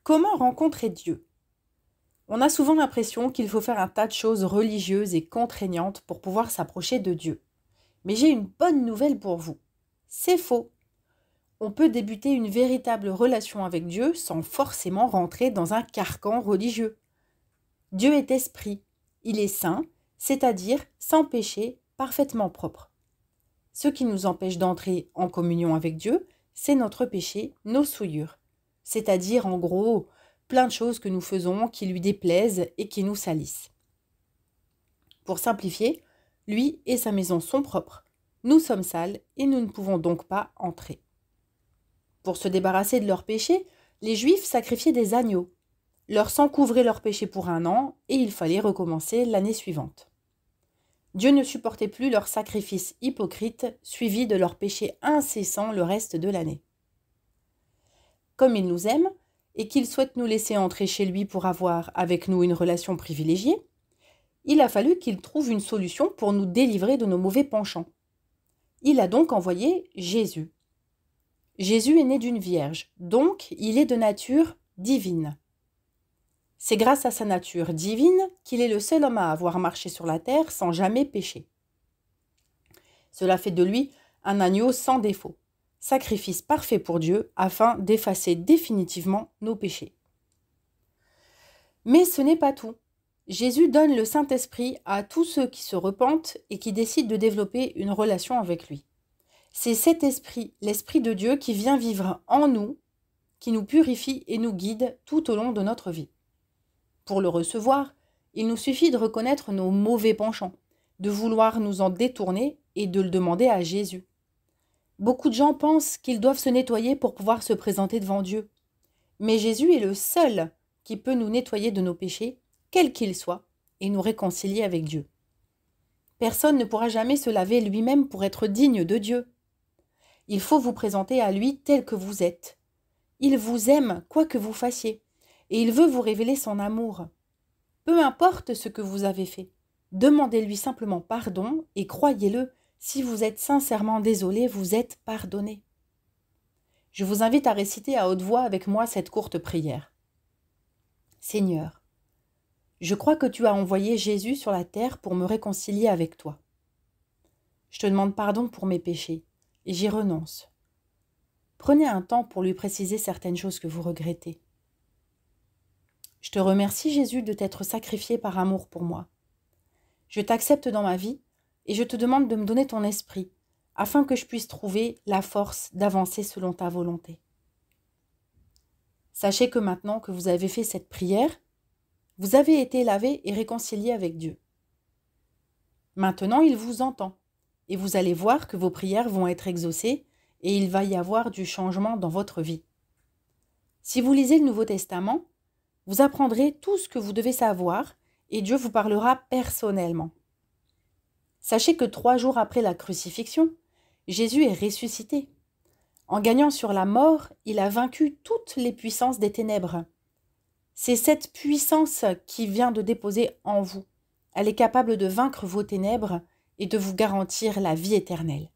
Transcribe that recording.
Comment rencontrer Dieu? On a souvent l'impression qu'il faut faire un tas de choses religieuses et contraignantes pour pouvoir s'approcher de Dieu. Mais j'ai une bonne nouvelle pour vous. C'est faux. On peut débuter une véritable relation avec Dieu sans forcément rentrer dans un carcan religieux. Dieu est esprit. Il est saint, c'est-à-dire sans péché, parfaitement propre. Ce qui nous empêche d'entrer en communion avec Dieu, c'est notre péché, nos souillures. C'est-à-dire, en gros, plein de choses que nous faisons qui lui déplaisent et qui nous salissent. Pour simplifier, lui et sa maison sont propres. Nous sommes sales et nous ne pouvons donc pas entrer. Pour se débarrasser de leurs péchés, les Juifs sacrifiaient des agneaux. Leur sang couvrait leurs péchés pour 1 an et il fallait recommencer l'année suivante. Dieu ne supportait plus leurs sacrifices hypocrites suivis de leurs péchés incessants le reste de l'année. Comme il nous aime et qu'il souhaite nous laisser entrer chez lui pour avoir avec nous une relation privilégiée, il a fallu qu'il trouve une solution pour nous délivrer de nos mauvais penchants. Il a donc envoyé Jésus. Jésus est né d'une vierge, donc il est de nature divine. C'est grâce à sa nature divine qu'il est le seul homme à avoir marché sur la terre sans jamais pécher. Cela fait de lui un agneau sans défaut, sacrifice parfait pour Dieu afin d'effacer définitivement nos péchés. Mais ce n'est pas tout. Jésus donne le Saint-Esprit à tous ceux qui se repentent et qui décident de développer une relation avec lui. C'est cet esprit, l'Esprit de Dieu, qui vient vivre en nous, qui nous purifie et nous guide tout au long de notre vie. Pour le recevoir, il nous suffit de reconnaître nos mauvais penchants, de vouloir nous en détourner et de le demander à Jésus. Beaucoup de gens pensent qu'ils doivent se nettoyer pour pouvoir se présenter devant Dieu. Mais Jésus est le seul qui peut nous nettoyer de nos péchés, quels qu'ils soient, et nous réconcilier avec Dieu. Personne ne pourra jamais se laver lui-même pour être digne de Dieu. Il faut vous présenter à lui tel que vous êtes. Il vous aime quoi que vous fassiez, et il veut vous révéler son amour. Peu importe ce que vous avez fait, demandez-lui simplement pardon et croyez-le, si vous êtes sincèrement désolé, vous êtes pardonné. Je vous invite à réciter à haute voix avec moi cette courte prière. Seigneur, je crois que tu as envoyé Jésus sur la terre pour me réconcilier avec toi. Je te demande pardon pour mes péchés et j'y renonce. Prenez un temps pour lui préciser certaines choses que vous regrettez. Je te remercie, Jésus, de t'être sacrifié par amour pour moi. Je t'accepte dans ma vie et je te demande de me donner ton esprit afin que je puisse trouver la force d'avancer selon ta volonté. Sachez que maintenant que vous avez fait cette prière, vous avez été lavé et réconcilié avec Dieu. Maintenant, il vous entend et vous allez voir que vos prières vont être exaucées et il va y avoir du changement dans votre vie. Si vous lisez le Nouveau Testament, vous apprendrez tout ce que vous devez savoir et Dieu vous parlera personnellement. Sachez que 3 jours après la crucifixion, Jésus est ressuscité. En gagnant sur la mort, il a vaincu toutes les puissances des ténèbres. C'est cette puissance qui vient de déposer en vous. Elle est capable de vaincre vos ténèbres et de vous garantir la vie éternelle.